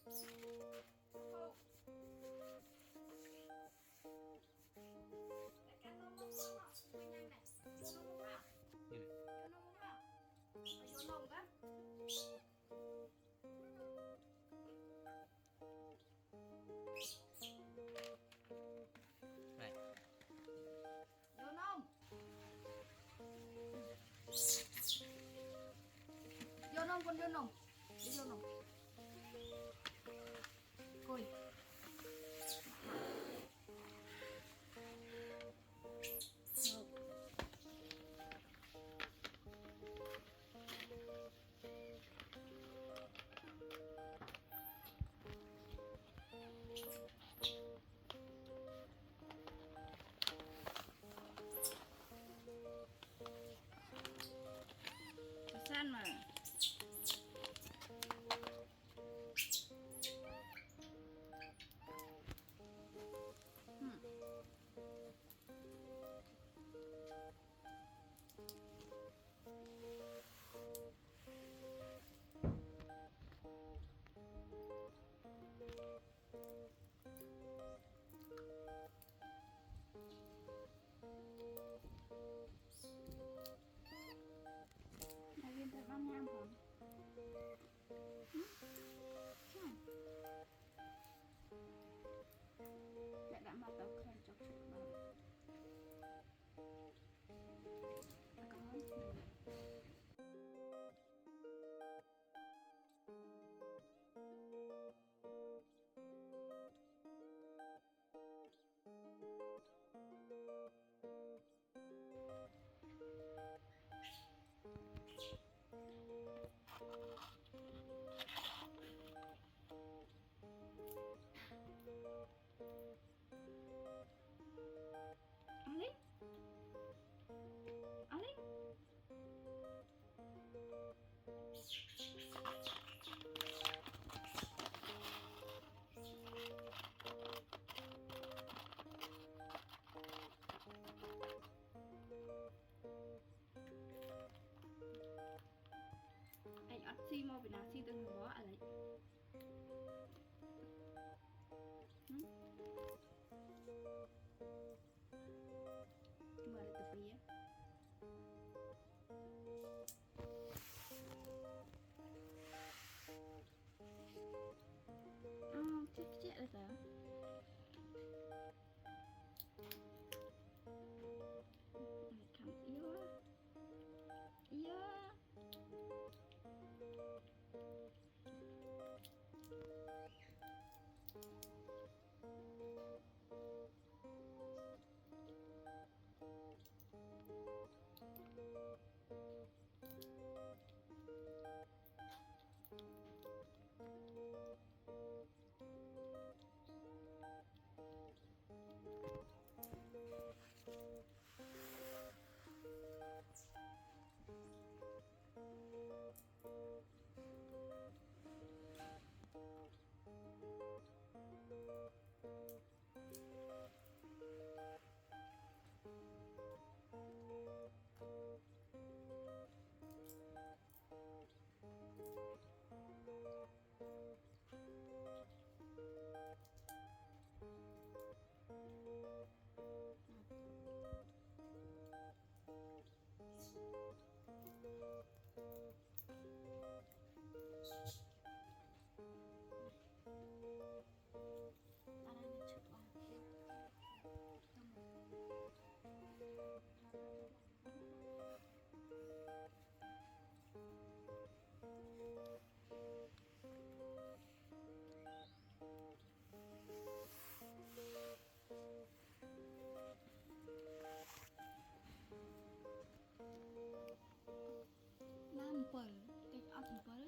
Này. Vô nông. Vô nông con vô nông. Đi vô nông. Coi. San mà. Này viên thật ăn nham hả? Mẹ đã mặc tàu khen cho chụp vào. Cảm ơn. Ali? Ali? Anh ắt xi mau Việt Nam xi từng bó à lấy. Mở được từ phía. Chết rồi sao? Cảm yếu á. Yếu á. Nampol, take out nampol.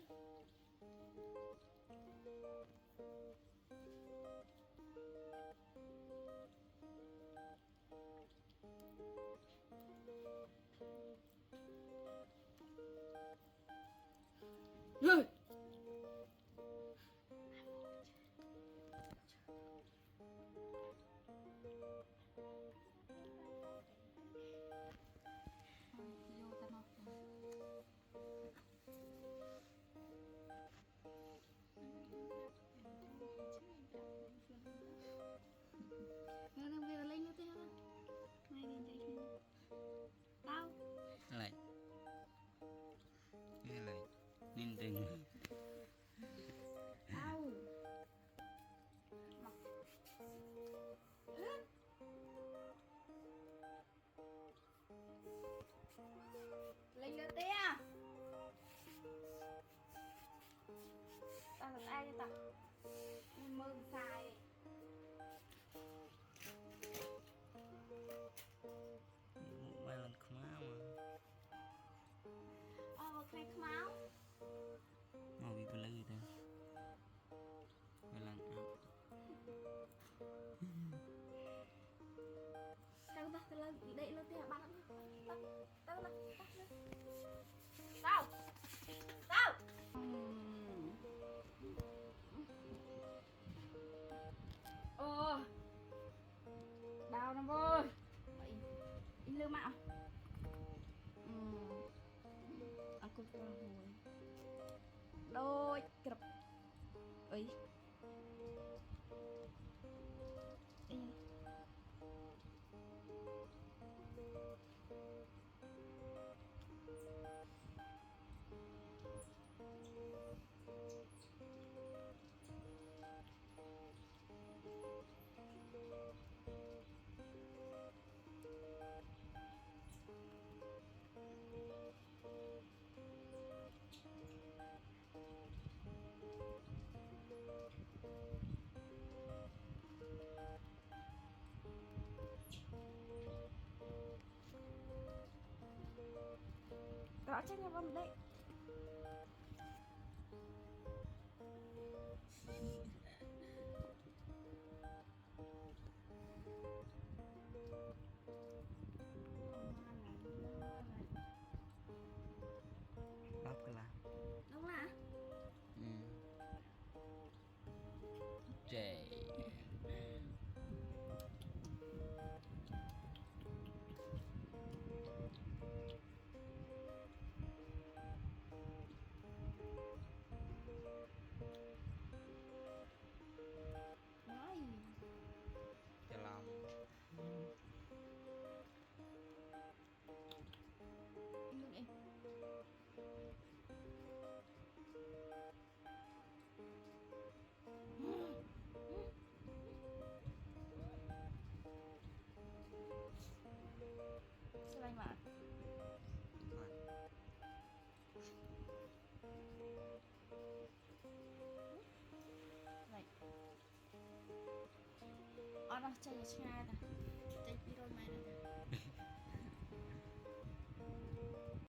Hey! lừa tia ta là ai ta mơ xài Mai lần không á mà khai máu ngồi bị lấy thôi mai lần áo tao ta tao đây lừa tia bạn tao tao tao tao tao đau lắm ơi in lương mạo aku perahui đôi cặp ấy rõ chắc là vâng đấy bắp cái lá đúng là trẻ nói cho lòng luôn em sao anh mà này nó chơi chơi nè chơi đi rồi mày nè